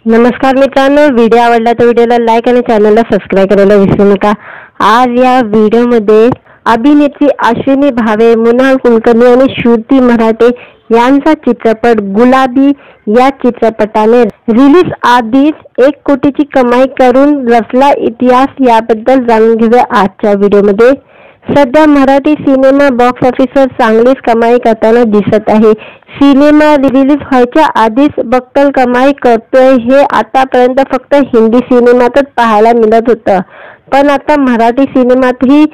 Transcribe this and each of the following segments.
नमस्कार मित्रांनो, व्हिडिओ आवडला तर व्हिडिओला लाईक आणि चॅनलला सबस्क्राईब करायला विसरू नका। आज या व्हिडिओमध्ये अभिनेत्री अश्विनी भावे, मृणाल कुलकर्णी आणि श्रुती मराठे यांचा चित्रपट गुलाबी या चित्रपटाने रिलीज आधीच 1 कोटीची कमाई करून रचला इतिहास, याबद्दल जाणून घेऊया आजच्या व्हिडिओमध्ये। सध्या मराठी सिनेमा बॉक्स ऑफिसवर चांगलीच कमाई करताना दिसत आहे। सिनेमा रिलीज व्हायच्या आधीच बक्कल कमाई करतोय हे आतापर्यंत फक्त हिंदी सिनेमातच पाहायला मिळत होतं, पण आता मराठी सिनेमातही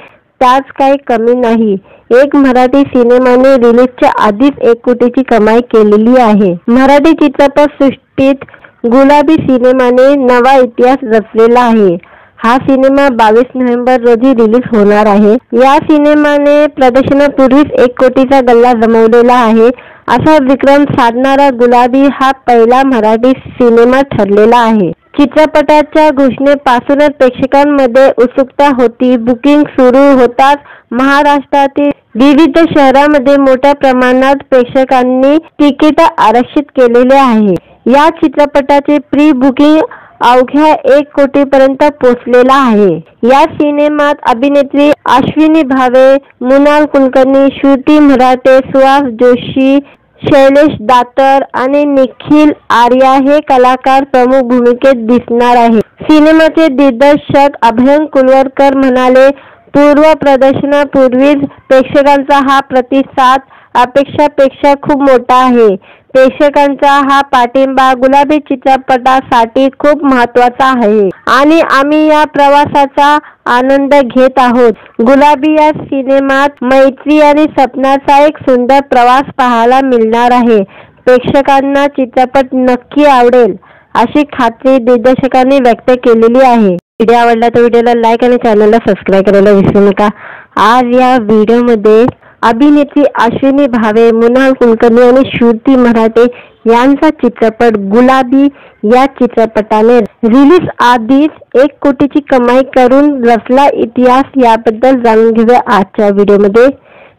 त्याच काही कमी नाही। एक मराठी सिनेमाने रिलीजच्या आधीच 1 कोटीची कमाई केलेली आहे। मराठी चित्रपट सृष्टीत गुलाबी सिनेमाने नवा इतिहास रचलेला आहे। हा सिनेमा 22 नोव्हेंबर रोजी रिलीज होणार आहे। या सिनेमाने प्रदर्शनापूर्वीच 1 कोटीचा गल्ला जमवलेला आहे। असा विक्रम साधणारा गुलाबी हा पहिला मराठी सिनेमा ठरलेला आहे। चित्रपटाच्या घोषणेपासूनच प्रेक्षकांमध्ये उत्सुकता होती। बुकिंग सुरू होताच महाराष्ट्रातील विविध शहरांमध्ये मोठ्या प्रमाणात प्रेक्षकांनी तिकीट आरक्षित केलेले आहे। या चित्रपटाचे प्री बुकिंग अवघ्या 1 कोटीपर्यंत पोहोचलेला आहे। या सिनेमात अभिनेत्री अश्विनी भावे, मृणाल कुलकर्णी, श्रुती मराठे, सुहास जोशी, शैलेश दातर आणि निखिल आर्या हे कलाकार प्रमुख भूमिकेत दिसणार आहेत। सिनेमाचे दिग्दर्शक अभय कुलकर्णी म्हणाले, पूर्व प्रदर्शनापूर्वीच प्रेक्षकांचा हा प्रतिसाद अपेक्षापेक्षा खूप मोठा आहे। प्रेक्षकांचा हा पाठिंबा गुलाबी चित्रपटासाठी खूप महत्त्वाचा आहे आणि आम्ही या प्रवासाचा आनंद घेत आहोत। गुलाबी या सिनेमात मैत्री आणि स्वप्नाचा एक सुंदर प्रवास पाहायला मिळणार आहे। प्रेक्षकांना चित्रपट नक्की आवडेल अशी खात्री दिग्दर्शकांनी व्यक्त केलेली आहे। व्हिडिओ आवडला तर व्हिडिओला लाईक आणि चॅनलला सबस्क्राईब करायला विसरू नका। आज या व्हिडिओमध्ये अभिनेत्री अश्विनी भावे, मृणाल कुलकर्णी आणि श्रुती मराठे यांचा चित्रपट गुलाबी या चित्रपटाने रिलीज आधीच 1 कोटीची कमाई करून रचला इतिहास, याबद्दल जाणून घेऊया आजच्या व्हिडिओमध्ये।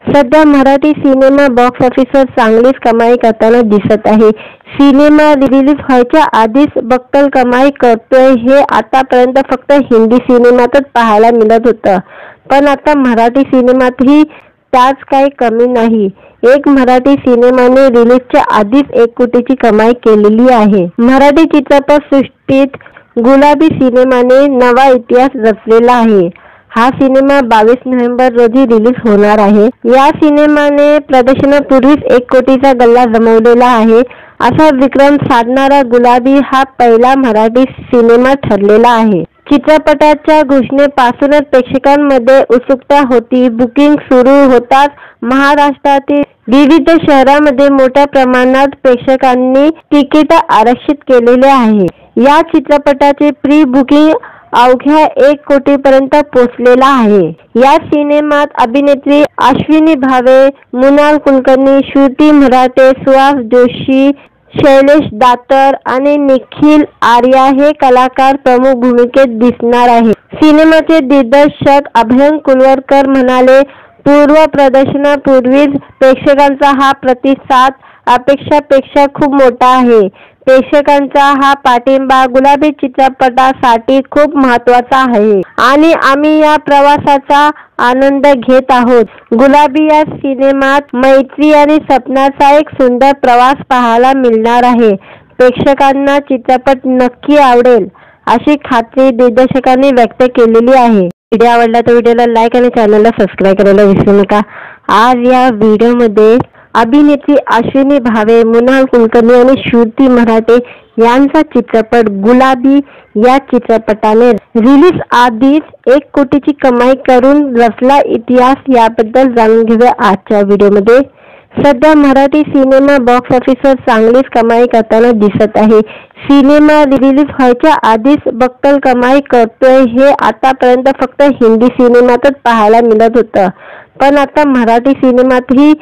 सध्या मराठी सिनेमा बॉक्स ऑफिसवर चांगलीच कमाई करताना दिसत आहे। सिनेमा रिलीज व्हायच्या आधीच बक्कल कमाई करतोय हे आतापर्यंत फक्त हिंदी सिनेमातच पाहायला मिळत होतं, पण आता मराठी सिनेमातही त्याच काही कमी नाही। एक मराठी सिनेमाने रिलीजच्या आधीच 1 कोटीची कमाई केलेली आहे। मराठी चित्रपट सृष्टीत गुलाबी सिनेमाने नवा इतिहास रचलेला आहे। हा सिनेमा 22 नोव्हेंबर रोजी रिलीज होणार आहे। या सिनेमाने प्रदर्शनापूर्वीच 1 कोटीचा गल्ला जमवलेला आहे। असा विक्रम साधणारा गुलाबी हा पहिला मराठी सिनेमा ठरलेला आहे। चित्रपटाच्या घोषणेपासूनच प्रेक्षकांमध्ये उत्सुकता होती। बुकिंग सुरू होताच महाराष्ट्रातील विविध शहरांमध्ये मोठ्या प्रमाणात प्रेक्षकांनी तिकीट आरक्षित केलेले आहे। या चित्रपटाचे प्री बुकिंग अवघ्या 1 कोटीपर्यंत पोहोचलेला आहे। या सिनेमात अभिनेत्री अश्विनी भावे, मृणाल कुलकर्णी, श्रुती मराठे, सुहास जोशी, शैलेश दातर आणि निखिल आर्या हे कलाकार प्रमुख भूमिकेत दिसणार आहेत। सिनेमाचे दिग्दर्शक अभय कुलकर्णी म्हणाले, पूर्व प्रदर्शनापूर्वीच प्रेक्षकांचा हा प्रतिसाद अपेक्षापेक्षा खूप मोठा आहे। प्रेक्षकांचा हा पाठिंबा गुलाबी चित्रपटासाठी खूप महत्त्वाचा आहे आणि आम्ही या प्रवासाचा आनंद घेत आहोत। गुलाबी या सिनेमात मैत्री आणि स्वप्नाचा एक सुंदर प्रवास पाहायला मिळणार आहे। प्रेक्षकांना चित्रपट नक्की आवडेल अशी खात्री दिग्दर्शकांनी व्यक्त केलेली आहे। व्हिडिओ आवडला तर व्हिडिओला लाईक आणि चॅनलला सबस्क्राईब करायला विसरू नका। आज या व्हिडिओमध्ये अभिनेत्री अश्विनी भावे, मृणाल कुलकर्णी आणि श्रुती मराठे यांचा चित्रपट गुलाबी या चित्रपटाने रिलीज आधीच 1 कोटीची कमाई करून रचला इतिहास, याबद्दल जाणून घेऊया आजच्या व्हिडिओमध्ये। सध्या मराठी सिनेमा बॉक्स ऑफिसवर चांगलीच कमाई करताना दिसत आहे। सिनेमा रिलीज व्हायच्या आधीच बक्कल कमाई करतोय हे आतापर्यंत फक्त हिंदी सिनेमातच पाहायला मिळत होतं, पण आता मराठी सिनेमातही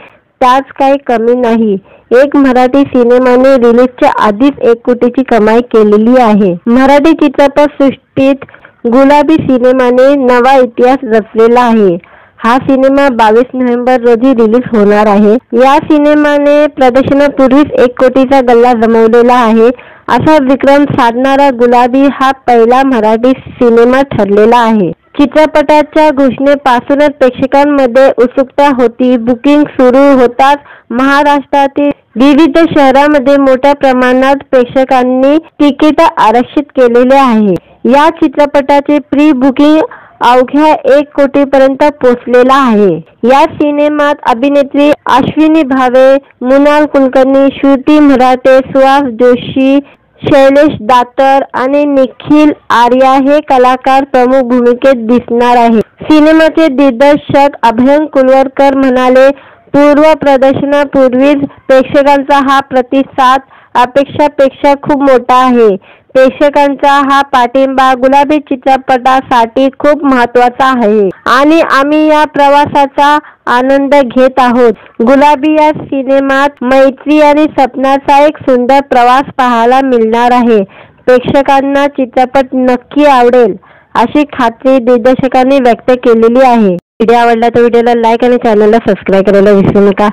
त्याच काही कमी नाही। एक मराठी सिनेमाने रिलीजच्या आधीच 1 कोटीची कमाई केलेली आहे। मराठी चित्रपट सृष्टीत गुलाबी सिनेमाने नवा इतिहास रचलेला आहे। हा सिनेमा 22 नोव्हेंबर रोजी रिलीज होणार आहे। या सिनेमाने प्रदर्शनापूर्वीच 1 कोटीचा गल्ला जमवलेला आहे। असा विक्रम साधणारा गुलाबी हा पहिला मराठी सिनेमा ठरलेला आहे। चित्रपटाच्या घोषणेपासूनच प्रेक्षकांमध्ये उत्सुकता होती। बुकिंग सुरू होताच महाराष्ट्रातील विविध शहरांमध्ये मोठ्या प्रमाणात प्रेक्षकांनी तिकीट आरक्षित केलेले आहे। या चित्रपटाचे प्री बुकिंग अवघ्या 1 कोटीपर्यंत पोहोचलेला आहे। या सिनेमात अभिनेत्री अश्विनी भावे, मृणाल कुलकर्णी, श्रुती मराठे, सुहास जोशी, शैलेश दातर आणि निखिल आर्या हे कलाकार प्रमुख भूमिकेत दिसणार आहेत। सिनेमाचे दिग्दर्शक अभय कुलकर्णी म्हणाले, पूर्व प्रदर्शनापूर्वीच प्रेक्षकांचा हा प्रतिसाद अपेक्षापेक्षा खूप मोठा आहे। प्रेक्षकांचा हा पाठिंबा गुलाबी चित्रपटासाठी खूप महत्त्वाचा आहे आणि आम्ही या प्रवासाचा आनंद घेत आहोत। गुलाबी या सिनेमात मैत्री आणि स्वप्नाचा एक सुंदर प्रवास पाहायला मिळणार आहे। प्रेक्षकांना चित्रपट नक्की आवडेल अशी खात्री दिग्दर्शकांनी व्यक्त केलेली आहे। व्हिडिओ आवडला तर व्हिडिओला लाईक आणि चॅनलला सबस्क्राईब करायला विसरू नका।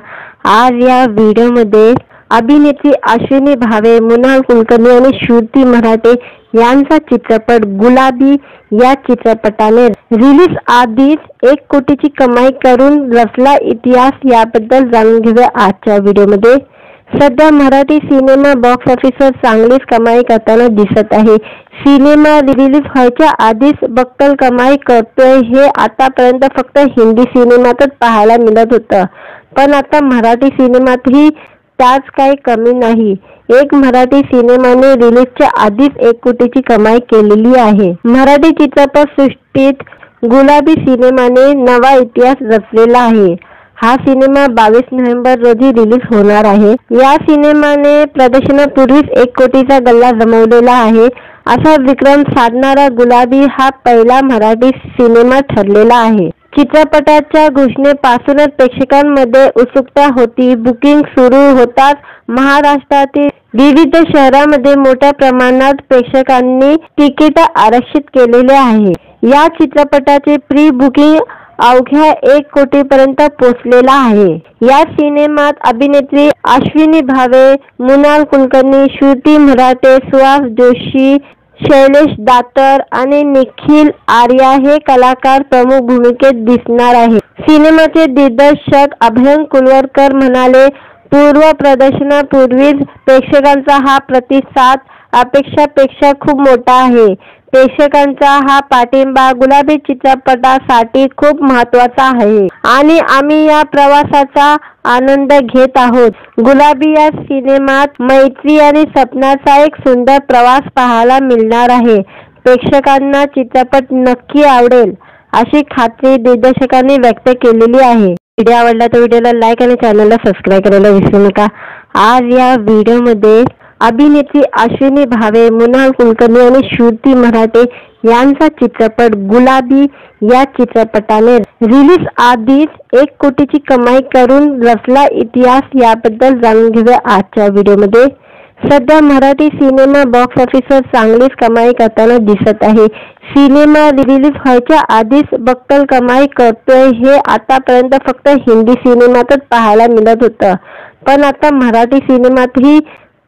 आज या व्हिडिओमध्ये अभिनेत्री अश्विनी भावे, मृणाल कुलकर्णी आणि श्रुती मराठे यांचा चित्रपट गुलाबी या चित्रपटाने रिलीज आधीच 1 कोटीची कमाई करून रचला इतिहास, याबद्दल जाणून घेऊया आजच्या व्हिडिओमध्ये। सध्या मराठी सिनेमा बॉक्स ऑफिसवर चांगलीच कमाई करताना दिसत आहे। सिनेमा रिलीज व्हायच्या आधीच बक्कल कमाई करतोय हे आतापर्यंत फक्त हिंदी सिनेमातच पाहायला मिळत होतं, पण आता मराठी सिनेमातही त्याच काही कमी नाही। एक मराठी सिनेमाने रिलीजच्या आधीच 1 कोटीची कमाई केलेली आहे। मराठी चित्रपट सृष्टीत गुलाबी सिनेमाने नवा इतिहास रचलेला आहे। हा सिनेमा 22 नोव्हेंबर रोजी रिलीज होणार आहे। या सिनेमाने प्रदर्शनापूर्वीच 1 कोटीचा गल्ला जमवलेला आहे। असा विक्रम साधणारा गुलाबी हा पहिला मराठी सिनेमा ठरलेला आहे। चित्रपटाच्या घोषणेपासूनच प्रेक्षकांमध्ये उत्सुकता होती। बुकिंग सुरू होताच महाराष्ट्रातील विविध शहरांमध्ये मोठ्या प्रमाणात प्रेक्षकांनी तिकीट आरक्षित केलेले आहे। या चित्रपटाचे प्री बुकिंग अवघ्या 1 कोटीपर्यंत पोहोचलेला आहे। या सिनेमात अभिनेत्री अश्विनी भावे, मृणाल कुलकर्णी, श्रुती मराठे, सुहास जोशी, शैलेश दातर आणि निखिल आर्या हे कलाकार प्रमुख भूमिकेत दिसणार आहेत। सिनेमाचे दिग्दर्शक अभय कुलकर्णी म्हणाले, पूर्व प्रदर्शनापूर्वीच प्रेक्षकांचा हा प्रतिसाद अपेक्षापेक्षा खूप मोठा आहे। प्रेक्षकांचा हा पाठिंबा गुलाबी चित्रपटासाठी खूप महत्त्वाचा आहे आणि आम्ही या प्रवासाचा आनंद घेत आहोत। गुलाबी या सिनेमात मैत्री आणि स्वप्नाचा एक सुंदर प्रवास पाहायला मिळणार आहे। प्रेक्षकांना चित्रपट नक्की आवडेल अशी खात्री दिग्दर्शकांनी व्यक्त केलेली आहे। व्हिडिओ आवडला तर व्हिडिओला लाईक आणि चॅनलला सबस्क्राईब करायला विसरू नका। आज या व्हिडिओमध्ये अभिनेत्री अश्विनी भावे, मृणाल कुलकर्णी आणि श्रुती मराठे यांचा चित्रपट गुलाबी या चित्रपटाने रिलीज आधीच 1 कोटीची कमाई करून रचला इतिहास, याबद्दल जाणून घेऊया आजच्या व्हिडिओमध्ये। सध्या मराठी सिनेमा बॉक्स ऑफिसवर चांगलीच कमाई करताना दिसत आहे। सिनेमा रिलीज व्हायच्या आधीच बक्कल कमाई करतोय हे आतापर्यंत फक्त हिंदी सिनेमातच पाहायला मिळत होतं, पण आता मराठी सिनेमातही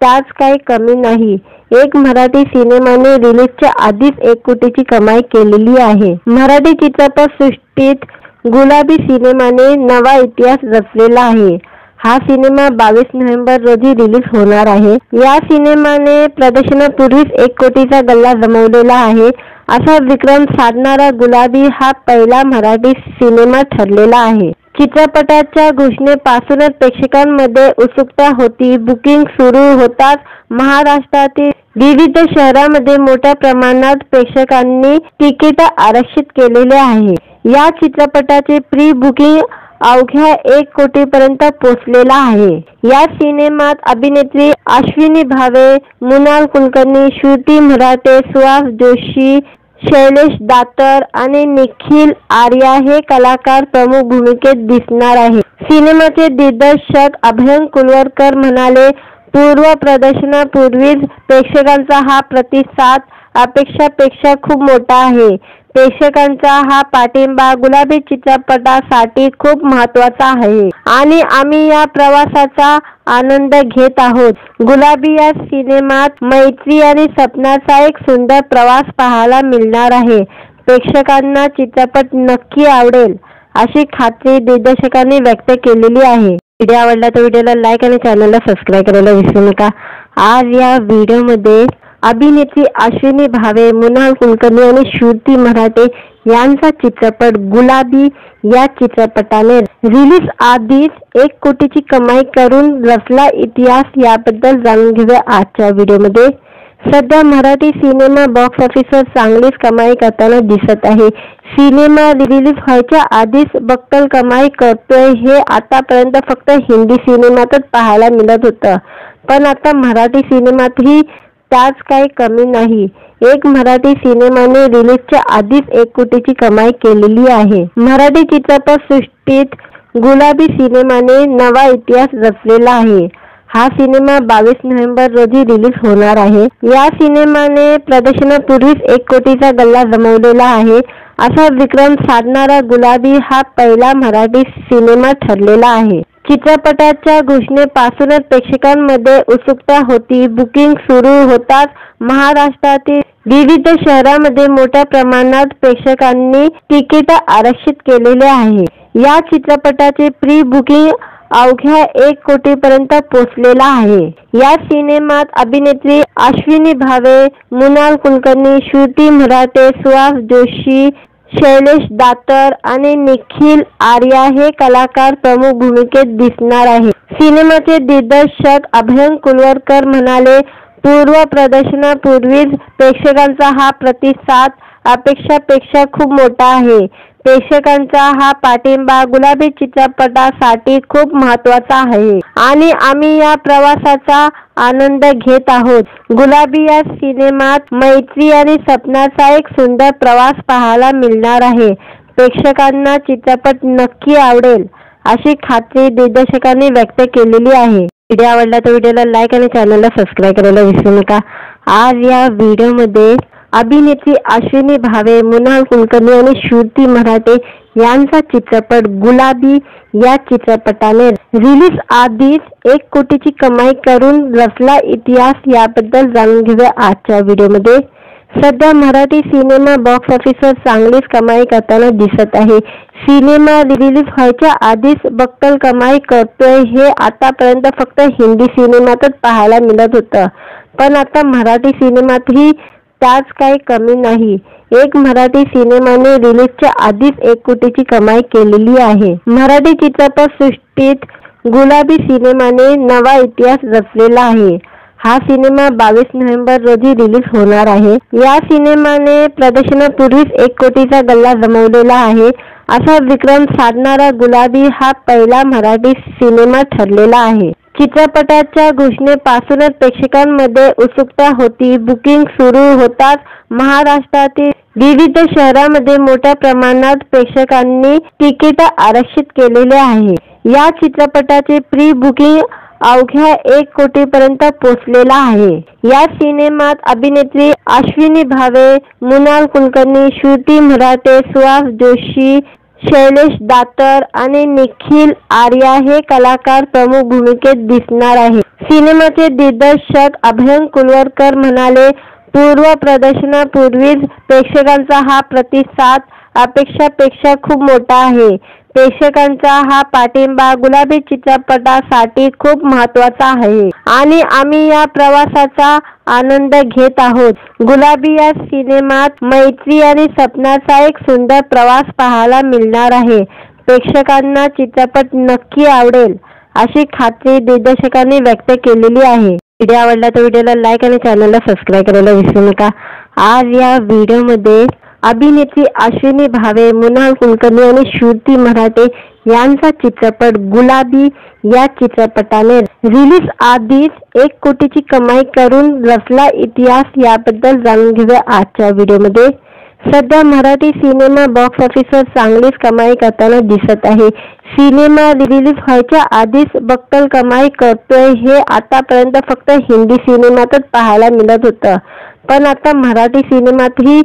त्याच काही कमी नाही। एक मराठी सिनेमाने रिलीजच्या आधीच 1 कोटीची कमाई केलेली आहे। मराठी चित्रपट सृष्टीत गुलाबी सिनेमाने नवा इतिहास रचलेला आहे। हा सिनेमा 22 नोव्हेंबर रोजी रिलीज होणार आहे। या सिनेमाने प्रदर्शनापूर्वीच 1 कोटीचा गल्ला जमवलेला आहे। असा विक्रम साधणारा गुलाबी हा पहिला मराठी सिनेमा ठरलेला आहे। चित्रपटाच्या घोषणेपासूनच प्रेक्षकांमध्ये उत्सुकता होती। बुकिंग सुरू होताच महाराष्ट्रातील विविध शहरांमध्ये मोठ्या प्रमाणात प्रेक्षकांनी तिकीट आरक्षित केलेले आहे। या चित्रपटाचे प्री बुकिंग अवघ्या 1 कोटीपर्यंत पोहोचलेला आहे। या सिनेमात अभिनेत्री अश्विनी भावे, मृणाल कुलकर्णी, श्रुती मराठे, सुहास जोशी, शैलेश दातर आणि निखिल आर्या हे कलाकार प्रमुख भूमिकेत दिसणार आहेत। सिनेमाचे दिग्दर्शक अभय कुलकर्णी म्हणाले, पूर्व प्रदर्शनापूर्वीच प्रेक्षकांचा हा प्रतिसाद अपेक्षापेक्षा खूप मोठा आहे। प्रेक्षकांचा हा पाठिंबा गुलाबी चित्रपटासाठी खूप महत्त्वाचा आहे आणि आम्ही या प्रवासाचा आनंद घेत आहोत। गुलाबी या सिनेमात मैत्री आणि सपनाचा एक सुंदर प्रवास पाहायला मिळणार आहे। प्रेक्षकांना चित्रपट नक्की आवडेल अशी खात्री दिग्दर्शकांनी व्यक्त केलेली आहे। व्हिडिओ आवडला तर व्हिडिओला लाईक आणि चॅनलला सबस्क्राईब करायला विसरू नका। आज या व्हिडिओमध्ये अभिनेत्री अश्विनी भावे, मृणाल कुलकर्णी आणि श्रुती मराठे यांचा चित्रपट गुलाबी या चित्रपटाने रिलीज आधीच 1 कोटीची कमाई करून रचला इतिहास, याबद्दल जाणून घेऊया आजच्या व्हिडिओमध्ये। सध्या मराठी सिनेमा बॉक्स ऑफिसवर चांगलीच कमाई करताना दिसत आहे। सिनेमा रिलीज व्हायच्या आधीच बक्कल कमाई करतोय हे आतापर्यंत फक्त हिंदी सिनेमातच पाहायला मिळत होतं, पण आता मराठी सिनेमातही त्याच काही कमी नाही। एक मराठी सिनेमाने रिलीजच्या आधीच 1 कोटीची कमाई केलेली आहे। मराठी चित्रपट सृष्टीत गुलाबी सिनेमाने नवा इतिहास रचलेला आहे। हा सिनेमा 22 नोव्हेंबर रोजी रिलीज होणार आहे। या सिनेमाने प्रदर्शनापूर्वीच 1 कोटीचा गल्ला जमवलेला आहे। असा विक्रम साधणारा गुलाबी हा पहिला मराठी सिनेमा ठरलेला आहे। चित्रपटाच्या घोषणेपासूनच प्रेक्षकांमध्ये उत्सुकता होती। बुकिंग सुरू होताच महाराष्ट्रातील विविध शहरांमध्ये मोठ्या प्रमाणात प्रेक्षकांनी तिकीट आरक्षित केलेले आहे। या चित्रपटाचे प्री बुकिंग अवघ्या 1 कोटीपर्यंत पोहोचलेला आहे। या सिनेमात अभिनेत्री अश्विनी भावे, मृणाल कुलकर्णी, श्रुती मराठे, सुहास जोशी, शैलेश दातर आणि निखिल आर्या हे कलाकार प्रमुख भूमिकेत दिसणार आहेत। सिनेमाचे दिग्दर्शक अभय कुलकर्णी म्हणाले, पूर्व प्रदर्शनापूर्वीच प्रेक्षकांचा हा प्रतिसाद अपेक्षापेक्षा खूप मोठा आहे। प्रेक्षकांचा हा पाठिंबा गुलाबी चित्रपटासाठी खूप महत्त्वाचा आहे आणि आम्ही या प्रवासाचा आनंद घेत आहोत। गुलाबी या सिनेमात मैत्री आणि सपनाचा एक सुंदर प्रवास पाहायला मिळणार आहे। प्रेक्षकांना चित्रपट नक्की आवडेल अशी खात्री दिग्दर्शकांनी व्यक्त केलेली आहे। व्हिडिओ आवडला तर व्हिडिओला लाईक आणि चॅनलला सबस्क्राईब करायला विसरू नका। आज या व्हिडिओमध्ये अभिनेत्री अश्विनी भावे, मृणाल कुलकर्णी आणि श्रुती मराठे यांचा चित्रपट गुलाबी या चित्रपटाने रिलीज आधीच 1 कोटीची कमाई करून रचला इतिहास, याबद्दल जाणून घेऊया आजच्या व्हिडिओमध्ये। सध्या मराठी सिनेमा बॉक्स ऑफिसवर चांगलीच कमाई करताना दिसत आहे। सिनेमा रिलीज व्हायच्या आधीच बक्कल कमाई करतोय हे आतापर्यंत फक्त हिंदी सिनेमातच पाहायला मिळत होतं, पण आता मराठी सिनेमातही त्याच काही कमी नाही। एक मराठी सिनेमाने रिलीजच्या आधीच 1 कोटीची कमाई केलेली आहे। मराठी चित्रपट सृष्टीत गुलाबी सिनेमाने नवा इतिहास रचलेला आहे। हा सिनेमा 22 नोव्हेंबर रोजी रिलीज होणार आहे। या सिनेमाने प्रदर्शनापूर्वीच 1 कोटीचा गल्ला जमवलेला आहे। असा विक्रम साधणारा गुलाबी हा पहिला मराठी सिनेमा ठरलेला आहे। चित्रपटाच्या घोषणेपासूनच प्रेक्षकांमध्ये उत्सुकता होती। बुकिंग सुरू होताच महाराष्ट्रातील विविध शहरांमध्ये मोठ्या प्रमाणात प्रेक्षकांनी तिकीट आरक्षित केलेले आहे। या चित्रपटाचे प्री बुकिंग अवघ्या 1 कोटीपर्यंत पोहोचलेला आहे। या सिनेमात अभिनेत्री अश्विनी भावे, मृणाल कुलकर्णी, श्रुती मराठे, सुहास जोशी, शैलेश दातर आणि निखिल आर्या हे कलाकार प्रमुख भूमिकेत दिसणार आहेत। सिनेमाचे दिग्दर्शक अभय कुलकर्णी म्हणाले, पूर्व प्रदर्शनापूर्वीच प्रेक्षकांचा हा प्रतिसाद अपेक्षापेक्षा खूप मोठा आहे। प्रेक्षकांचा हा पाठिंबा गुलाबी चित्रपटासाठी खूप महत्त्वाचा आहे आणि आम्ही या प्रवासाचा आनंद घेत आहोत। गुलाबी या सिनेमात मैत्री आणि सपनाचा एक सुंदर प्रवास पाहायला मिळणार आहे। प्रेक्षकांना चित्रपट नक्की आवडेल अशी खात्री दिग्दर्शकांनी व्यक्त केलेली आहे। व्हिडिओ आवडला तर व्हिडिओला लाईक आणि चॅनलला सबस्क्राईब करायला विसरू नका। आज या व्हिडिओमध्ये अभिनेत्री अश्विनी भावे, मृणाल कुलकर्णी आणि श्रुती मराठे यांचा चित्रपट गुलाबी या चित्रपटाने रिलीज आधीच 1 कोटीची कमाई करून रचला इतिहास, याबद्दल जाणून घेऊया आजच्या व्हिडिओमध्ये। सध्या मराठी सिनेमा बॉक्स ऑफिसवर चांगलीच कमाई करताना दिसत आहे। सिनेमा रिलीज व्हायच्या आधीच बक्कल कमाई करतोय हे आतापर्यंत फक्त हिंदी सिनेमातच पाहायला मिळत होतं, पण आता मराठी सिनेमातही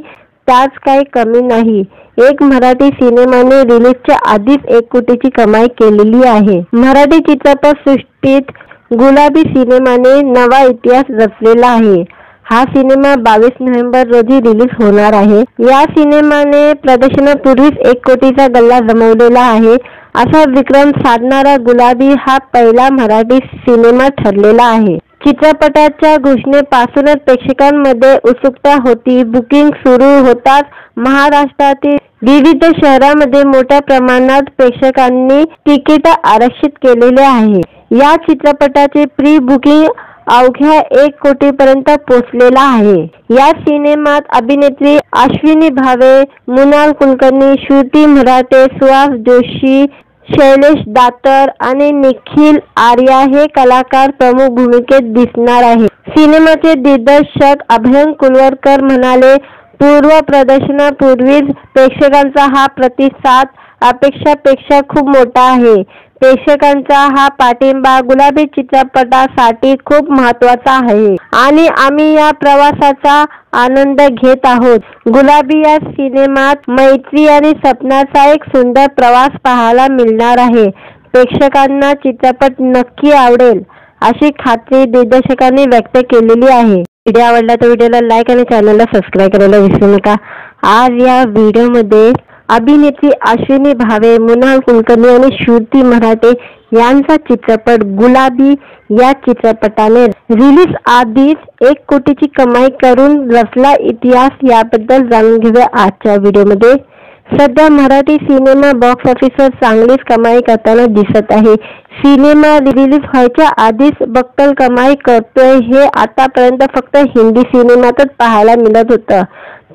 त्याच काही कमी नाही. एक मराठी सिनेमाने रिलीजच्या आधीच 1 कोटीची कमाई केलेली आहे. मराठी चित्रपट सृष्टीत गुलाबी सिनेमाने नवा इतिहास रचलेला आहे. हा सिनेमा 22 नोव्हेंबर रोजी रिलीज होणार आहे. या सिनेमाने प्रदर्शनापूर्वीच 1 कोटीचा गल्ला जमवलेला आहे. असा विक्रम साधणारा गुलाबी हा पहिला मराठी सिनेमा ठरलेला आहे. चित्रपटाच्या घोषणेपासूनच प्रेक्षकांमध्ये उत्सुकता होती. बुकिंग सुरू होताच महाराष्ट्रातील विविध शहरांमध्ये मोठ्या प्रमाणात प्रेक्षकांनी तिकीट आरक्षित केलेले आहे. या चित्रपटाचे प्री बुकिंग अवघ्या 1 कोटीपर्यंत पोहोचलेला आहे. या सिनेमात अभिनेत्री अश्विनी भावे, मृणाल कुलकर्णी, श्रुती मराठे, सुहास जोशी, शैलेश दातर आणि निखिल आर्या हे कलाकार प्रमुख भूमिकेत दिसणार आहेत. सिनेमाचे दिग्दर्शक अभय कुलवरकर म्हणाले, पूर्व प्रदर्शनापूर्वीच प्रेक्षकांचा हा प्रतिसाद अपेक्षापेक्षा खूप मोठा आहे. प्रेक्षकांचा हा पाठिंबा गुलाबी चित्रपटासाठी खूप महत्त्वाचा आहे आणि आम्ही या प्रवासाचा आनंद घेत आहोत. गुलाबी या सिनेमात मैत्री आणि सपनाचा एक सुंदर प्रवास पाहायला मिळणार आहे. प्रेक्षकांना चित्रपट नक्की आवडेल अशी खात्री दिग्दर्शकांनी व्यक्त केलेली आहे. व्हिडिओ आवडला तर व्हिडिओला लाईक आणि चॅनलला सबस्क्राईब करायला विसरू नका. आज या व्हिडिओमध्ये अभिनेत्री अश्विनी भावे, मृणाल कुलकर्णी आणि श्रुती मराठे यांचा चित्रपट गुलाबी या चित्रपटाने रिलीज आधीच 1 कोटीची कमाई करून रचला इतिहास याबद्दल जाणून घेऊया आजच्या व्हिडिओमध्ये. सध्या मराठी सिनेमा बॉक्स ऑफिसवर चांगलीच कमाई करताना दिसत आहे. सिनेमा रिलीज व्हायच्या आधीच बक्कल कमाई करतोय हे आतापर्यंत फक्त हिंदी सिनेमातच पाहायला मिळत होतं,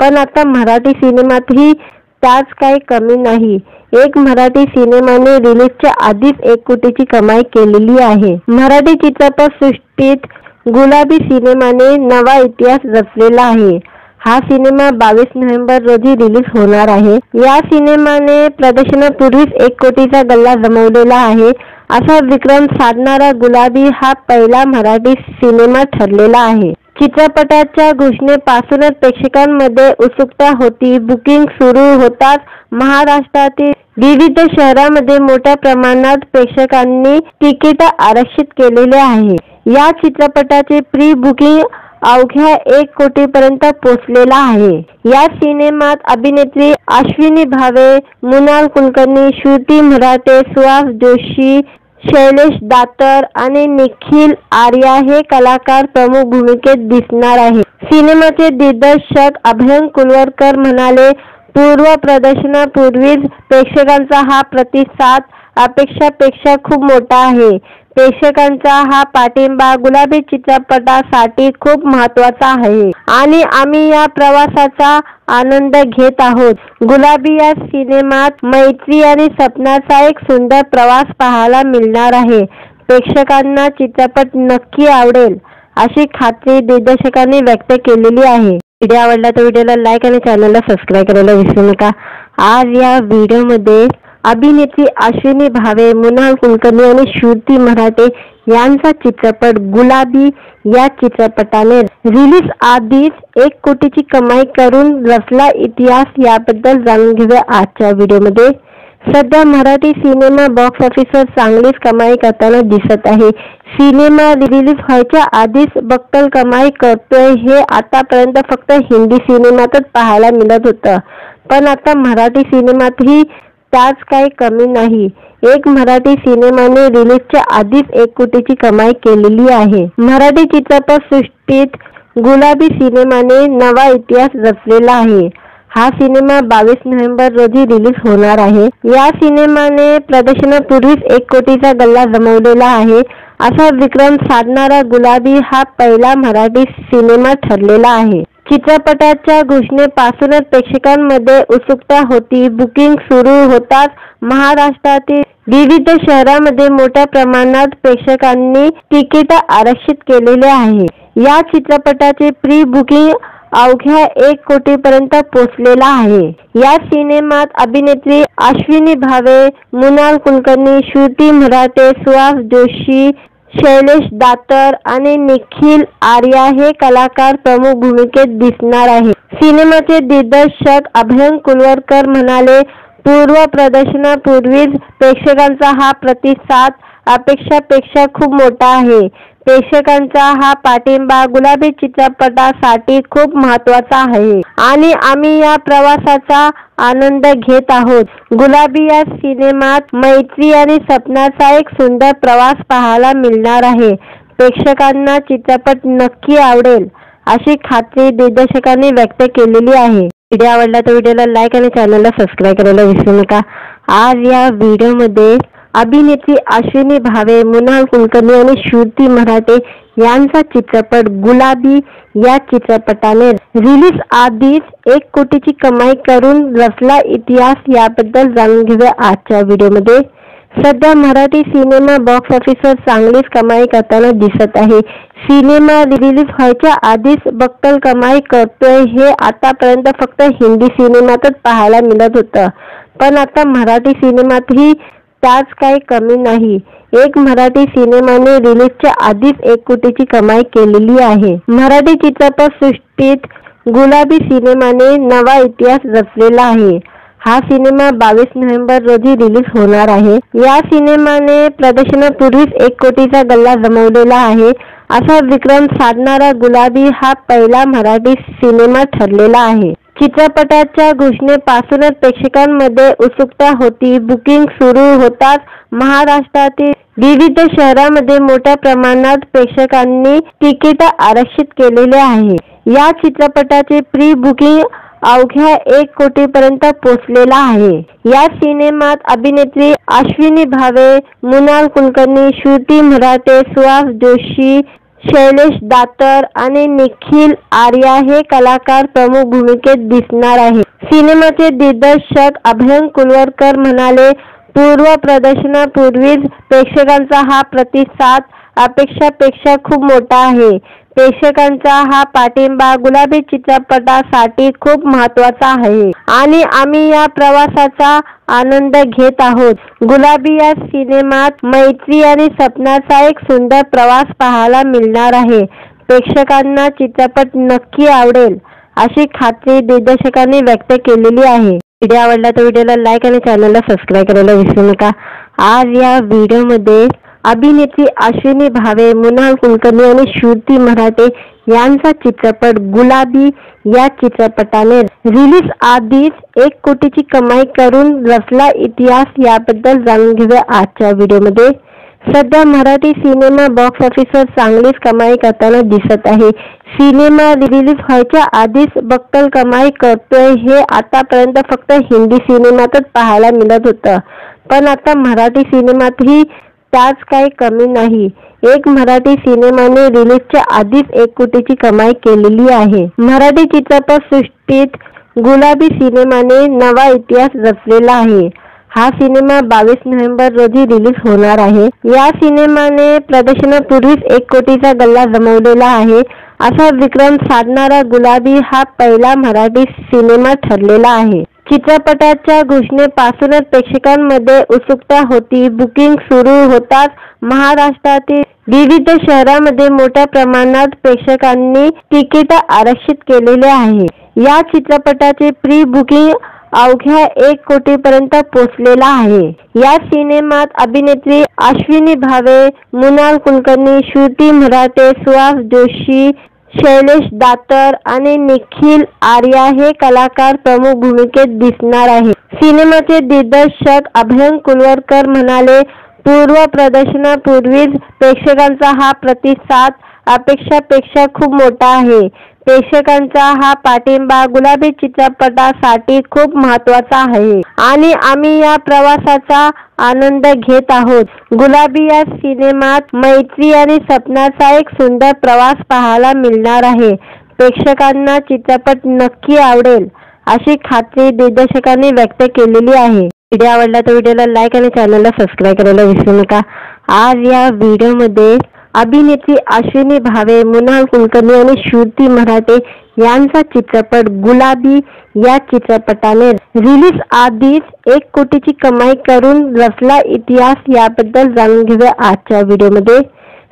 पण आता मराठी सिनेमातही त्याच काही कमी नाही. एक मराठी सिनेमाने रिलीजच्या आधीच 1 कोटीची कमाई केलेली आहे. मराठी चित्रपट सृष्टीत गुलाबी सिनेमाने नवा इतिहास रचलेला आहे. हा सिनेमा 22 नोव्हेंबर रोजी रिलीज होणार आहे. या सिनेमाने प्रदर्शनापूर्वीच 1 कोटीचा गल्ला जमवलेला आहे. असा विक्रम साधणारा गुलाबी हा पहिला मराठी सिनेमा ठरलेला आहे. चित्रपटाच्या घोषणेपासूनच प्रेक्षकांमध्ये उत्सुकता होती. बुकिंग सुरू होताच महाराष्ट्रातील विविध शहरांमध्ये मोठ्या प्रमाणात प्रेक्षकांनी तिकीट आरक्षित केलेले आहे. या चित्रपटाचे प्री बुकिंग अवघ्या 1 कोटीपर्यंत पोहोचलेला आहे. या सिनेमात अभिनेत्री अश्विनी भावे, मृणाल कुलकर्णी, श्रुती मराठे, सुहास जोशी, शैलेश दातर आणि निखिल आर्या हे कलाकार प्रमुख भूमिकेत दिसणार आहेत. सिनेमाचे दिग्दर्शक अभय कुलवरकर म्हणाले, पूर्व प्रदर्शनापूर्वीच प्रेक्षकांचा हा प्रतिसाद अपेक्षापेक्षा खूप मोठा आहे. प्रेक्षकांचा हा पाठिंबा गुलाबी चित्रपटासाठी खूप महत्त्वाचा आहे आणि आम्ही या प्रवासाचा आनंद घेत आहोत. गुलाबी या सिनेमात मैत्री आणि सपनाचा एक सुंदर प्रवास पाहायला मिळणार आहे. प्रेक्षकांना चित्रपट नक्की आवडेल अशी खात्री दिग्दर्शकांनी व्यक्त केलेली आहे. व्हिडिओ आवडला तर व्हिडिओला लाईक आणि चॅनलला सबस्क्राईब करायला विसरू नका. आज या व्हिडिओमध्ये अभिनेत्री अश्विनी भावे, मृणाल कुलकर्णी आणि श्रुती मराठे यांचा चित्रपट गुलाबी या चित्रपटाने रिलीज आधीच 1 कोटीची कमाई करून रचला इतिहास याबद्दल जाणून घेऊया आजच्या व्हिडिओमध्ये. सध्या मराठी सिनेमा बॉक्स ऑफिसवर चांगलीच कमाई करताना दिसत आहे. सिनेमा रिलीज व्हायच्या आधीच बक्कल कमाई करतोय हे आतापर्यंत फक्त हिंदी सिनेमातच पाहायला मिळत होतं, पण आता मराठी सिनेमातही त्याच काही कमी नाही. एक मराठी सिनेमाने रिलीजच्या आधीच 1 कोटीची कमाई केलेली आहे. मराठी चित्रपट सृष्टीत गुलाबी सिनेमाने नवा इतिहास रचलेला आहे. हा सिनेमा 22 नोव्हेंबर रोजी रिलीज होणार आहे. या सिनेमाने प्रदर्शनापूर्वीच 1 कोटीचा गल्ला जमवलेला आहे. असा विक्रम साधणारा गुलाबी हा पहिला मराठी सिनेमा ठरलेला आहे. चित्रपटाच्या घोषणेपासूनच प्रेक्षकांमध्ये उत्सुकता होती. बुकिंग सुरू होताच महाराष्ट्रातील विविध शहरांमध्ये मोठ्या प्रमाणात प्रेक्षकांनी तिकीट आरक्षित केलेले आहे. या चित्रपटाचे प्री बुकिंग अवघ्या 1 कोटीपर्यंत पोहोचलेला आहे. या सिनेमात अभिनेत्री अश्विनी भावे, मृणाल कुलकर्णी, श्रुती मराठे, सुहास जोशी, शैलेश दातर आणि निखिल आर्या हे कलाकार प्रमुख भूमिकेत दिसणार आहे. सिनेमाचे दिग्दर्शक अभयंकर कुलवरकर म्हणाले, पूर्व प्रदर्शनापूर्वीच प्रेक्षकांचा हा प्रतिसाद अपेक्षापेक्षा खूप मोठा आहे. प्रेक्षकांचा हा पाठिंबा गुलाबी चित्रपटासाठी खूप महत्त्वाचा आहे आणि आम्ही या प्रवासाचा आनंद घेत आहोत. गुलाबी या सिनेमात मैत्री आणि सपनाचा एक सुंदर प्रवास पाहायला मिळणार आहे. प्रेक्षकांना चित्रपट नक्की आवडेल अशी खात्री दिग्दर्शकांनी व्यक्त केलेली आहे. व्हिडिओ आवडला तर व्हिडिओला लाईक आणि चॅनलला सबस्क्राईब करायला विसरू नका. आज या व्हिडिओमध्ये अभिनेत्री अश्विनी भावे, मृणाल कुलकर्णी आणि श्रुती मराठे यांचा चित्रपट गुलाबी या चित्रपटाने रिलीज आधीच 1 कोटीची कमाई करून रचला इतिहास, याबद्दल जाणून घेऊया आजच्या व्हिडिओमध्ये. सध्या मराठी सिनेमा बॉक्स ऑफिसवर चांगलीच कमाई करताना दिसत आहे. सिनेमा रिलीज व्हायच्या आधीच बक्कल कमाई करतोय हे आतापर्यंत फक्त हिंदी सिनेमातच पाहायला मिळत होतं, पण आता मराठी सिनेमातही त्याच काही कमी नाही. एक मराठी सिनेमाने रिलीजच्या आधीच 1 कोटीची कमाई केलेली आहे. मराठी चित्रपट सृष्टीत गुलाबी सिनेमाने नवा इतिहास रचलेला आहे. हा सिनेमा 22 नोव्हेंबर रोजी रिलीज होणार आहे. या सिनेमाने प्रदर्शनापूर्वीच 1 कोटीचा गल्ला जमवलेला आहे. असा विक्रम साधणारा गुलाबी हा पहिला मराठी सिनेमा ठरलेला आहे. चित्रपटाच्या घोषणेपासूनच प्रेक्षकांमध्ये उत्सुकता होती. बुकिंग सुरू होताच महाराष्ट्रातील विविध शहरांमध्ये मोठ्या प्रमाणात प्रेक्षकांनी तिकीट आरक्षित केलेले आहे. या चित्रपटाचे प्री बुकिंग अवघ्या 1 कोटीपर्यंत पोहोचलेला आहे. या सिनेमात अभिनेत्री अश्विनी भावे, मृणाल कुलकर्णी, श्रुती मराठे, सुहास जोशी, शैलेश दातर आणि निखिल आर्या हे कलाकार प्रमुख भूमिकेत दिसणार आहे. सिनेमाचे दिग्दर्शक अभयंकर कुलवरकर म्हणाले, पूर्व प्रदर्शनापूर्वीच प्रेक्षकांचा हा प्रतिसाद अपेक्षापेक्षा खूप मोठा आहे. प्रेक्षकांचा हा पाठिंबा गुलाबी चित्रपटासाठी खूप महत्त्वाचा आहे आणि आम्ही या प्रवासाचा आनंद घेत आहोत. गुलाबी या सिनेमात मैत्री आणि सपनाचा एक सुंदर प्रवास पाहायला मिळणार आहे. प्रेक्षकांना चित्रपट नक्की आवडेल अशी खात्री दिग्दर्शकांनी व्यक्त केलेली आहे. व्हिडिओ आवडला तर व्हिडिओला लाईक आणि चॅनलला सबस्क्राईब करायला विसरू नका. आज या व्हिडिओमध्ये अभिनेत्री अश्विनी भावे, मृणाल कुलकर्णी आणि श्रुती मराठे यांचा चित्रपट गुलाबी या चित्रपटाने रिलीज आधीच 1 कोटीची कमाई करून रचला इतिहास, याबद्दल जाणून घेऊया आजच्या व्हिडिओमध्ये. सध्या मराठी सिनेमा बॉक्स ऑफिसवर चांगलीच कमाई करताना दिसत आहे. सिनेमा रिलीज व्हायच्या आधीच बक्कल कमाई करतोय हे आतापर्यंत फक्त हिंदी सिनेमातच पाहायला मिळत होतं, पण आता मराठी सिनेमातही त्याच काही कमी नाही. एक मराठी सिनेमाने रिलीजच्या आधीच 1 कोटीची कमाई केलेली आहे. मराठी चित्रपट सृष्टीत गुलाबी सिनेमाने नवा इतिहास रचलेला आहे. हा सिनेमा 22 नोव्हेंबर रोजी रिलीज होणार आहे. या सिनेमाने प्रदर्शनापूर्वीच 1 कोटीचा गल्ला जमवलेला आहे. असा विक्रम साधणारा गुलाबी हा पहिला मराठी सिनेमा ठरलेला आहे. चित्रपटाच्या घोषणेपासूनच प्रेक्षकांमध्ये उत्सुकता होती. बुकिंग सुरू होताच महाराष्ट्रातील विविध शहरांमध्ये मोठ्या प्रमाणात प्रेक्षकांनी तिकीट आरक्षित केलेले आहे. या चित्रपटाचे प्री बुकिंग अवघ्या 1 कोटीपर्यंत पोहोचलेला आहे. या सिनेमात अभिनेत्री अश्विनी भावे, मृणाल कुलकर्णी, श्रुती मराठे, सुहास जोशी, शैलेश दातर आणि निखिल आर्या हे कलाकार प्रमुख भूमिकेत दिसणार आहे. सिनेमाचे दिग्दर्शक अभयंकर कुलवरकर म्हणाले, पूर्व प्रदर्शनापूर्वीच प्रेक्षकांचा हा प्रतिसाद अपेक्षापेक्षा खूप मोठा आहे. प्रेक्षकांचा हा पाठिंबा गुलाबी चित्रपटासाठी खूप महत्त्वाचा आहे आणि आम्ही या प्रवासाचा आनंद घेत आहोत. गुलाबी या सिनेमात मैत्री आणि सपनाचा एक सुंदर प्रवास पाहायला मिळणार आहे. प्रेक्षकांना चित्रपट नक्की आवडेल अशी खात्री दिग्दर्शकांनी व्यक्त केलेली आहे. व्हिडिओ आवडला तर व्हिडिओला लाईक आणि चॅनलला सबस्क्राईब करायला विसरू नका. आज या व्हिडिओमध्ये अभिनेत्री अश्विनी भावे, मृणाल कुलकर्णी आणि श्रुती मराठे यांचा चित्रपट गुलाबी या चित्रपटाने रिलीज आधीच 1 कोटीची कमाई करून रचला इतिहास, याबद्दल जाणून घेऊया आजच्या व्हिडिओमध्ये.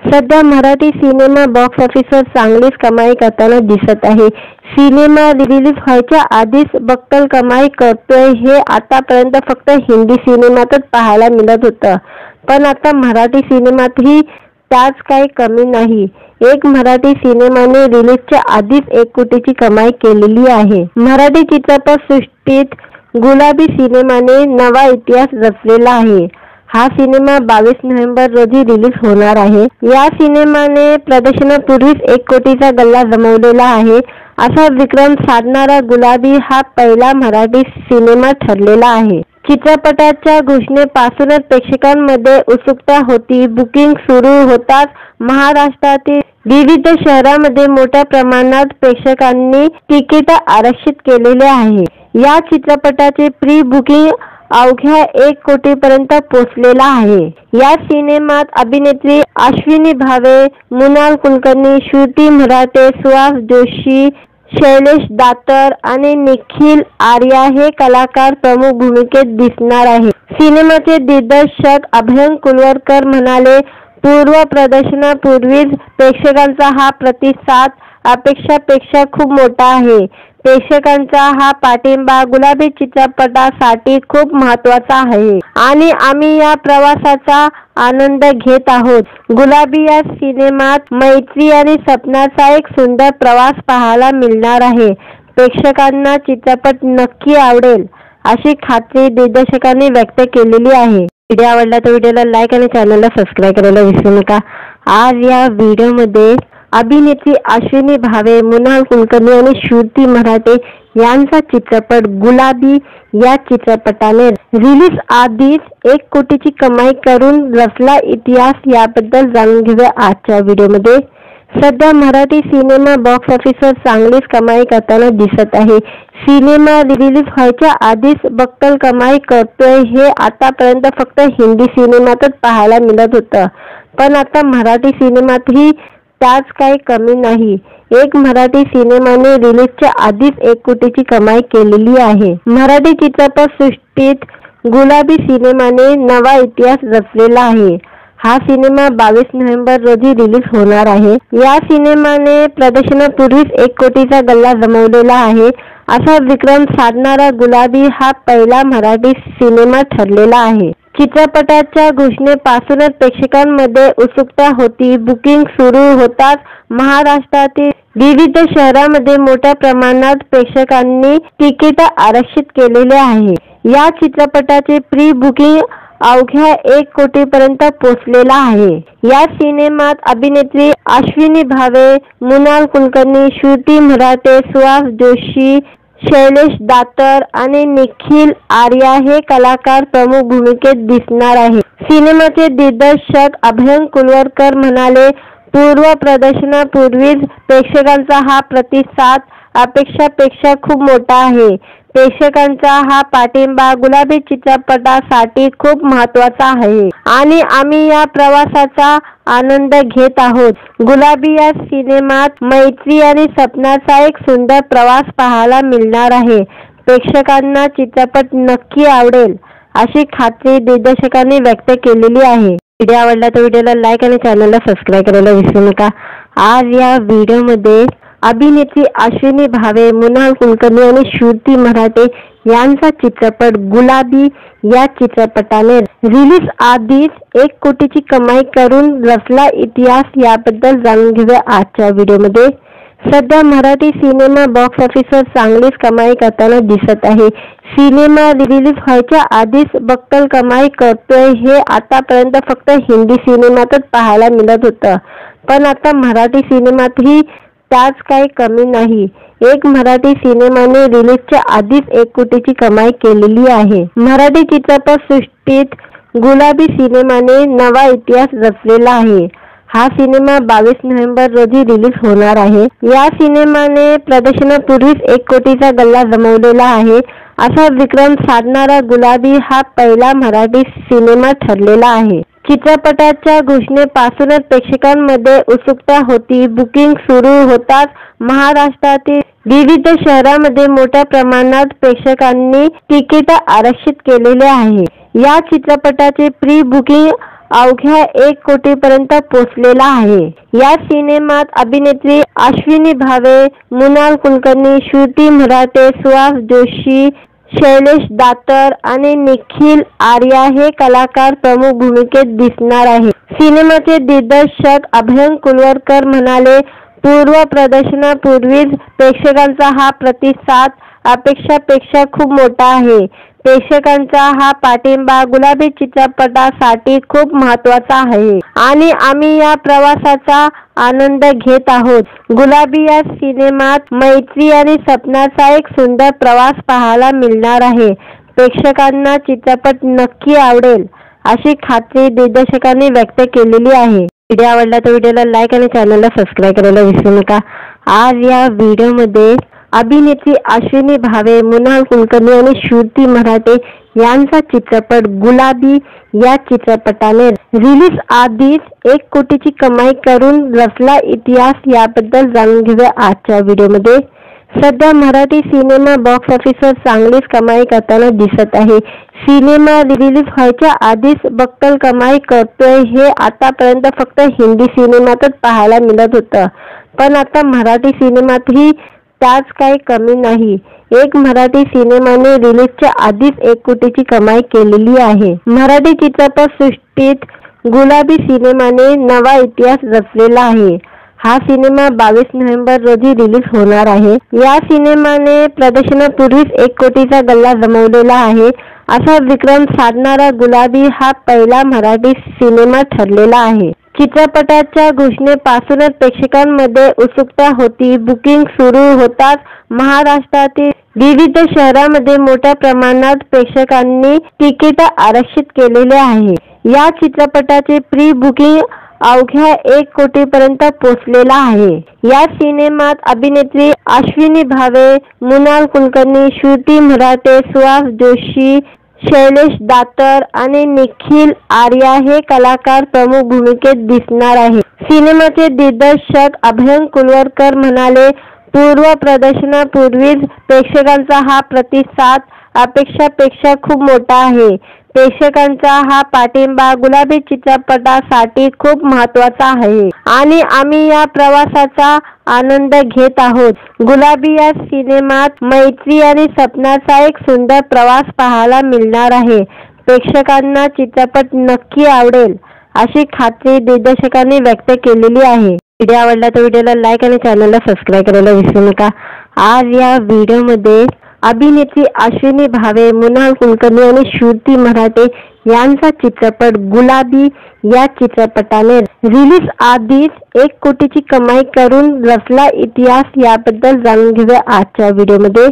सध्या मराठी सिनेमा बॉक्स ऑफिसवर चांगलीच कमाई करताना दिसत आहे. सिनेमा रिलीज व्हायच्या आधीच बक्कल कमाई करतोय हे आतापर्यंत फक्त हिंदी सिनेमातच पाहायला मिळत होतं, पण आता मराठी सिनेमातही त्याच काही कमी नाही. एक मराठी सिनेमाने रिलीजच्या आधीच 1 कोटीची कमाई केलेली आहे. मराठी चित्रपट सृष्टीत गुलाबी सिनेमाने नवा इतिहास रचलेला आहे. हा सिनेमा 22 नोव्हेंबर रोजी रिलीज होणार आहे. या सिनेमाने प्रदर्शनापूर्वीच 1 कोटीचा गल्ला जमवलेला आहे. असा विक्रम साधणारा गुलाबी हा पहिला मराठी सिनेमा ठरलेला आहे. चित्रपटाच्या घोषणेपासूनच प्रेक्षकांमध्ये उत्सुकता होती. बुकिंग सुरू होताच महाराष्ट्रातील विविध शहरांमध्ये मोठ्या प्रमाणात प्रेक्षकांनी तिकीट आरक्षित केलेले आहे. या चित्रपटाचे प्री बुकिंग अवघ्या 1 कोटीपर्यंत पोहोचलेला आहे. या सिनेमात अभिनेत्री अश्विनी भावे, मृणाल कुलकर्णी, श्रुती मराठे, सुहास जोशी, शैलेश दातर आणि निखिल आर्या हे कलाकार प्रमुख भूमिकेत दिसणार आहेत. सिनेमाचे दिग्दर्शक अभयंकर कुलवरकर म्हणाले, पूर्व प्रदर्शनापूर्वीच प्रेक्षकांचा हा प्रतिसाद अपेक्षापेक्षा खूप मोठा आहे. प्रेक्षकांचा हा पाठिंबा गुलाबी चित्रपटासाठी खूप महत्त्वाचा आहे आणि आम्ही या प्रवासाचा आनंद घेत आहोत. गुलाबी या सिनेमात मैत्री आणि सपनाचा एक सुंदर प्रवास पाहायला मिळणार आहे. प्रेक्षकांना चित्रपट नक्की आवडेल अशी खात्री दिग्दर्शकांनी व्यक्त केलेली आहे. व्हिडिओ आवडला तर व्हिडिओला लाईक आणि चॅनलला सबस्क्राईब करायला विसरू नका. आज या व्हिडिओमध्ये अभिनेत्री अश्विनी भावे, मृणाल कुलकर्णी आणि श्रुती मराठे यांचा चित्रपट गुलाबी या चित्रपटाने रिलीज आधीच 1 कोटीची कमाई करून रचला इतिहास याबद्दल जाणून घेऊया आजच्या व्हिडिओमध्ये. सध्या मराठी सिनेमा बॉक्स ऑफिसवर चांगलीच कमाई करताना दिसत आहे. सिनेमा रिलीज व्हायच्या आधीच बक्कल कमाई करतोय हे आतापर्यंत फक्त हिंदी सिनेमातच पाहायला मिळत होतं, पण आता मराठी सिनेमातही त्याच काही कमी नाही. एक मराठी सिनेमाने रिलीजच्या आधीच 1 कोटीची कमाई केलेली आहे. मराठी चित्रपट सृष्टीत गुलाबी सिनेमाने नवा इतिहास रचलेला आहे. हा सिनेमा 22 नोव्हेंबर रोजी रिलीज होणार आहे. या सिनेमाने प्रदर्शनापूर्वीच 1 कोटीचा गल्ला जमवलेला आहे. असा विक्रम साधणारा गुलाबी हा पहिला मराठी सिनेमा ठरलेला आहे. चित्रपटाच्या घोषणेपासूनच प्रेक्षकांमध्ये उत्सुकता होती. बुकिंग सुरू होताच महाराष्ट्रातील विविध शहरांमध्ये मोठ्या प्रमाणात प्रेक्षकांनी तिकीट आरक्षित केलेले आहे. या चित्रपटाचे प्री बुकिंग अवघ्या 1 कोटीपर्यंत पोहोचलेला आहे. या सिनेमात अभिनेत्री अश्विनी भावे, मृणाल कुलकर्णी, श्रुती मराठे, सुहास जोशी, शैलेश दातर आणि निखिल आर्या हे कलाकार प्रमुख भूमिकेत दिसणार आहेत. सिनेमाचे दिग्दर्शक अभयंकर कुलवरकर म्हणाले, पूर्व प्रदर्शनापूर्वीच प्रेक्षकांचा हा प्रतिसाद अपेक्षापेक्षा खूप मोठा आहे. प्रेक्षकांचा हा पाठिंबा गुलाबी चित्रपटासाठी खूप महत्त्वाचा आहे आणि आम्ही या प्रवासाचा आनंद घेत आहोत. गुलाबी या सिनेमात मैत्री आणि सपनाचा एक सुंदर प्रवास पाहायला मिळणार आहे. प्रेक्षकांना चित्रपट नक्की आवडेल अशी खात्री दिग्दर्शकांनी व्यक्त केलेली आहे. व्हिडिओ आवडला तर व्हिडिओला लाईक आणि चॅनलला सबस्क्राईब करायला विसरू नका. आज या व्हिडिओमध्ये अभिनेत्री अश्विनी भावे, मृणाल कुलकर्णी आणि श्रुती मराठे यांचा चित्रपट गुलाबी या चित्रपटाने रिलीज आधीच 1 कोटीची कमाई करून रचला इतिहास याबद्दल जाणून घेऊया आजच्या व्हिडिओमध्ये. सध्या मराठी सिनेमा बॉक्स ऑफिसवर चांगलीच कमाई करताना दिसत आहे. सिनेमा रिलीज व्हायच्या आधीच बक्कल कमाई करतोय हे आतापर्यंत फक्त हिंदी सिनेमातच पाहायला मिळत होतं, पण आता मराठी सिनेमातही त्याच काही कमी नाही. एक मराठी सिनेमाने रिलीजच्या आधीच 1 कोटीची कमाई केलेली आहे. मराठी चित्रपट सृष्टीत गुलाबी सिनेमाने नवा इतिहास रचलेला आहे. हा सिनेमा 22 नोव्हेंबर रोजी रिलीज होणार आहे. या सिनेमाने प्रदर्शनापूर्वीच 1 कोटीचा गल्ला जमवलेला आहे. असा विक्रम साधणारा गुलाबी हा पहिला मराठी सिनेमा ठरलेला आहे. चित्रपटाच्या घोषणेपासूनच प्रेक्षकांमध्ये उत्सुकता होती. बुकिंग सुरू होताच महाराष्ट्रातील विविध शहरांमध्ये मोठ्या प्रमाणात प्रेक्षकांनी तिकीट आरक्षित केलेले आहे. या चित्रपटाचे प्री बुकिंग अवघ्या 1 कोटीपर्यंत पोहोचलेला आहे। या सिनेमात अभिनेत्री अश्विनी भावे, मृणाल कुलकर्णी, श्रुती मराठे, सुहास जोशी, शैलेश दातर आणि निखिल आर्या हे कलाकार प्रमुख भूमिकेत दिसणार आहेत। सिनेमाचे दिग्दर्शक अभय कुलकर्णी म्हणाले, पूर्व प्रदर्शनापूर्वीच प्रेक्षकांचा हा प्रतिसाद अपेक्षापेक्षा खूप मोठा आहे। प्रेक्षकांचा हा पाठिंबा गुलाबी चित्रपटासाठी खूप महत्त्वाचा आहे आणि आम्ही या प्रवासाचा आनंद घेत आहोत। गुलाबी या सिनेमात मैत्री आणि सपनाचा एक सुंदर प्रवास पाहायला मिळणार आहे। प्रेक्षकांना चित्रपट नक्की आवडेल अशी खात्री दिग्दर्शकांनी व्यक्त केलेली आहे। व्हिडिओ आवडला तर व्हिडिओला लाईक आणि चॅनलला सबस्क्राईब करायला विसरू नका। आज या व्हिडिओमध्ये अभिनेत्री अश्विनी भावे, मृणाल कुलकर्णी आणि श्रुती मराठे यांचा चित्रपट गुलाबी या चित्रपटाने रिलीज आधीच 1 कोटीची कमाई करून रचला इतिहास, याबद्दल जाणून घेऊया आजच्या व्हिडिओमध्ये। सध्या मराठी सिनेमा बॉक्स ऑफिसवर चांगलीच कमाई करताना दिसत आहे। सिनेमा रिलीज व्हायच्या आधीच बक्कल कमाई करतोय हे आतापर्यंत फक्त हिंदी सिनेमातच पाहायला मिळत होतं, पण आता मराठी सिनेमातही त्याच काही कमी नाही। एक मराठी सिनेमाने रिलीजच्या आधीच 1 कोटीची कमाई केलेली आहे। मराठी चित्रपट सृष्टीत गुलाबी सिनेमाने नवा इतिहास रचलेला आहे। हा सिनेमा 22 नोव्हेंबर रोजी रिलीज होणार आहे। या सिनेमाने प्रदर्शनापूर्वीच 1 कोटीचा गल्ला जमवलेला आहे। असा विक्रम साधणारा गुलाबी हा पहिला मराठी सिनेमा ठरलेला आहे। चित्रपटाच्या घोषणेपासूनच प्रेक्षकांमध्ये उत्सुकता होती। बुकिंग सुरू होताच महाराष्ट्रातील विविध शहरांमध्ये मोठ्या प्रमाणात प्रेक्षकांनी तिकीट आरक्षित केलेले आहे। या चित्रपटाचे प्री बुकिंग अवघ्या 1 कोटीपर्यंत पोहोचलेला आहे। या सिनेमात अभिनेत्री अश्विनी भावे, मृणाल कुलकर्णी, श्रुती मराठे, सुहास जोशी, शैलेश दातर आणि निखिल आर्या हे कलाकार प्रमुख भूमिकेत दिसणार आहेत। सिनेमाचे दिग्दर्शक अभय कुलकर्णी म्हणाले, पूर्व प्रदर्शनापूर्वीच प्रेक्षकांचा हा प्रतिसाद अपेक्षापेक्षा खूप मोठा आहे। प्रेक्षकांचा हा पाठिंबा गुलाबी चित्रपटासाठी खूप महत्त्वाचा आहे आणि आम्ही या प्रवासाचा आनंद घेत आहोत। गुलाबी या सिनेमात मैत्री आणि सपनाचा एक सुंदर प्रवास पाहायला मिळणार आहे। प्रेक्षकांना चित्रपट नक्की आवडेल अशी खात्री दिग्दर्शकांनी व्यक्त केलेली आहे। व्हिडिओ आवडला तर व्हिडिओला लाईक आणि चॅनलला सबस्क्राईब करायला विसरू नका। आज या व्हिडिओमध्ये अभिनेत्री अश्विनी भावे, मृणाल कुलकर्णी आणि श्रुती मराठे यांचा चित्रपट गुलाबी या चित्रपटाने रिलीज आधीच 1 कोटीची कमाई करून रचला इतिहास, याबद्दल जाणून घेऊया आजच्या व्हिडिओमध्ये।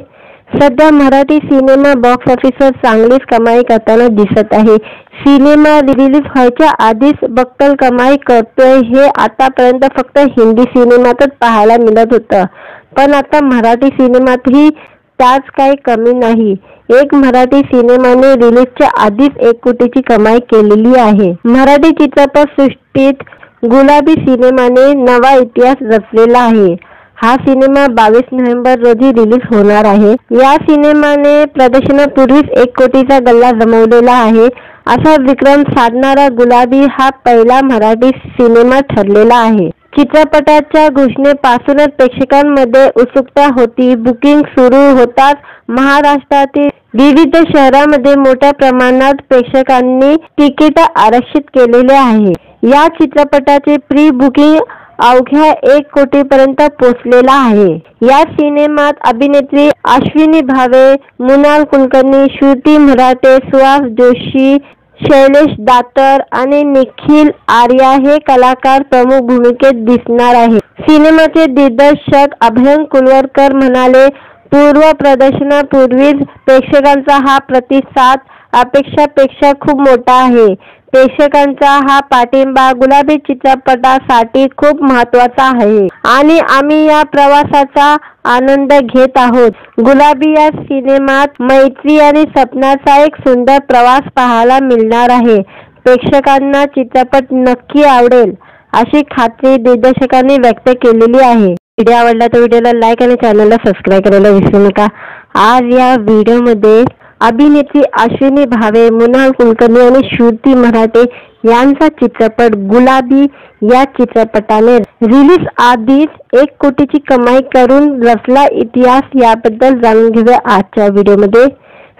सध्या मराठी सिनेमा बॉक्स ऑफिसवर चांगलीच कमाई करताना दिसत आहे। सिनेमा रिलीज व्हायच्या आधीच बक्कल कमाई करतोय हे आतापर्यंत फक्त हिंदी सिनेमातच पाहायला मिळत होतं, पण आता मराठी सिनेमातही त्याच काही कमी नाही। एक मराठी सिनेमाने रिलीजच्या आधीच 1 कोटीची कमाई केलेली आहे। मराठी चित्रपट सृष्टीत गुलाबी सिनेमाने नवा इतिहास रचलेला आहे। हा सिनेमा 22 नोव्हेंबर रोजी रिलीज होणार आहे। या सिनेमाने प्रदर्शनापूर्वीच 1 कोटीचा गल्ला जमवलेला आहे। असा विक्रम साधणारा गुलाबी हा पहिला मराठी सिनेमा ठरलेला आहे। चित्रपटाच्या घोषणेपासूनच प्रेक्षकांमध्ये उत्सुकता होती। बुकिंग सुरू होताच महाराष्ट्रातील विविध शहरांमध्ये मोठ्या प्रमाणात प्रेक्षकांनी तिकीट आरक्षित केलेले आहे। या चित्रपटाचे प्री बुकिंग अवघ्या 1 कोटीपर्यंत पोहोचलेला आहे। या सिनेमात अभिनेत्री अश्विनी भावे, मृणाल कुलकर्णी, श्रुती मराठे, सुहास जोशी, शैलेश दातर आणि निखिल आर्या हे कलाकार प्रमुख भूमिकेत दिसणार आहेत। सिनेमाचे दिग्दर्शक अभय कुलकर्णी म्हणाले, पूर्व प्रदर्शनापूर्वीच प्रेक्षकांचा हा प्रतिसाद अपेक्षापेक्षा खूप मोठा आहे। प्रेक्षकांचा हा पाठिंबा गुलाबी चित्रपटासाठी खूप महत्त्वाचा आहे आणि आम्ही या प्रवासाचा आनंद घेत आहोत। गुलाबी या सिनेमात मैत्री आणि सपनाचा एक सुंदर प्रवास पाहायला मिळणार आहे। प्रेक्षकांना चित्रपट नक्की आवडेल अशी खात्री दिग्दर्शकांनी व्यक्त केलेली आहे। व्हिडिओ आवडला तर व्हिडिओला लाईक आणि चॅनलला सबस्क्राईब करायला विसरू नका। आज या व्हिडिओमध्ये अभिनेत्री अश्विनी भावे, मृणाल कुलकर्णी आणि श्रुती मराठे यांचा चित्रपट गुलाबी या चित्रपटाने रिलीज आधीच 1 कोटीची कमाई करून रचला इतिहास। याबद्दल जाणून घेऊया आजच्या व्हिडिओमध्ये।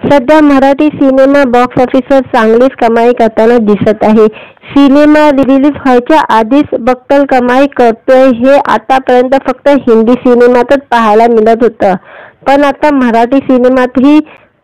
सध्या मराठी सिनेमा बॉक्स ऑफिसवर चांगलीच कमाई करताना दिसत आहे। सिनेमा रिलीज व्हायच्या आधीच बक्कल कमाई करतोय हे आतापर्यंत फक्त हिंदी सिनेमातच पाहायला मिळत होतं, पण आता मराठी सिनेमातही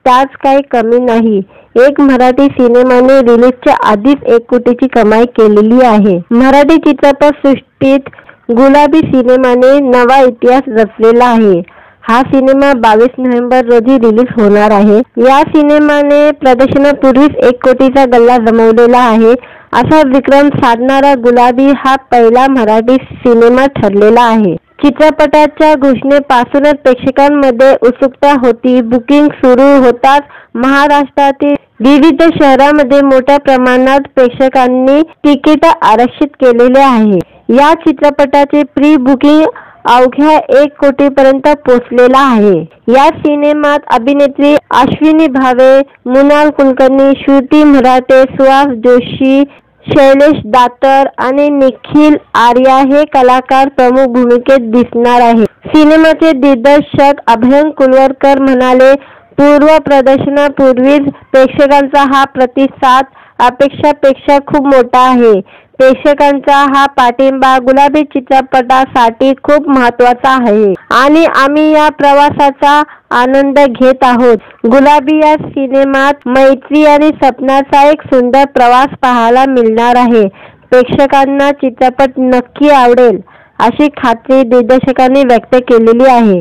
त्याच काही कमी नाही। एक मराठी सिनेमाने रिलीजच्या आधीच 1 कोटीची कमाई केलेली आहे। मराठी चित्रपट सृष्टीत गुलाबी सिनेमाने नवा इतिहास रचलेला आहे। हा सिनेमा 22 नोव्हेंबर रोजी रिलीज होणार आहे। या सिनेमाने प्रदर्शनापूर्वीच 1 कोटीचा गल्ला जमवलेला आहे। असा विक्रम साधणारा गुलाबी हा पहिला मराठी सिनेमा ठरलेला आहे। चित्रपटाच्या घोषणेपासूनच प्रेक्षकांमध्ये उत्सुकता होती। बुकिंग सुरू होताच महाराष्ट्रातील विविध शहरांमध्ये मोठ्या प्रमाणात प्रेक्षकांनी तिकीट आरक्षित केलेले आहे। या चित्रपटाचे प्री बुकिंग अवघ्या 1 कोटीपर्यंत पोहोचलेला आहे। या सिनेमात अभिनेत्री अश्विनी भावे, मृणाल कुलकर्णी, श्रुती मराठे, सुहास जोशी, शैलेश दातर आणि निखिल आर्या हे कलाकार प्रमुख भूमिकेत दिसणार आहे। सिनेमाचे दिग्दर्शक अभयंकर कुलवरकर म्हणाले, पूर्व प्रदर्शनापूर्वीच प्रेक्षकांचा हा प्रतिसाद अपेक्षापेक्षा खूप मोठा आहे। प्रेक्षकांचा हा पाठिंबा गुलाबी चित्रपटासाठी खूप महत्त्वाचा आहे आणि आम्ही या प्रवासाचा आनंद घेत आहोत। गुलाबी या सिनेमात मैत्री आणि सपनाचा एक सुंदर प्रवास पाहायला मिळणार आहे। प्रेक्षकांना चित्रपट नक्की आवडेल अशी खात्री दिग्दर्शकांनी व्यक्त केलेली आहे।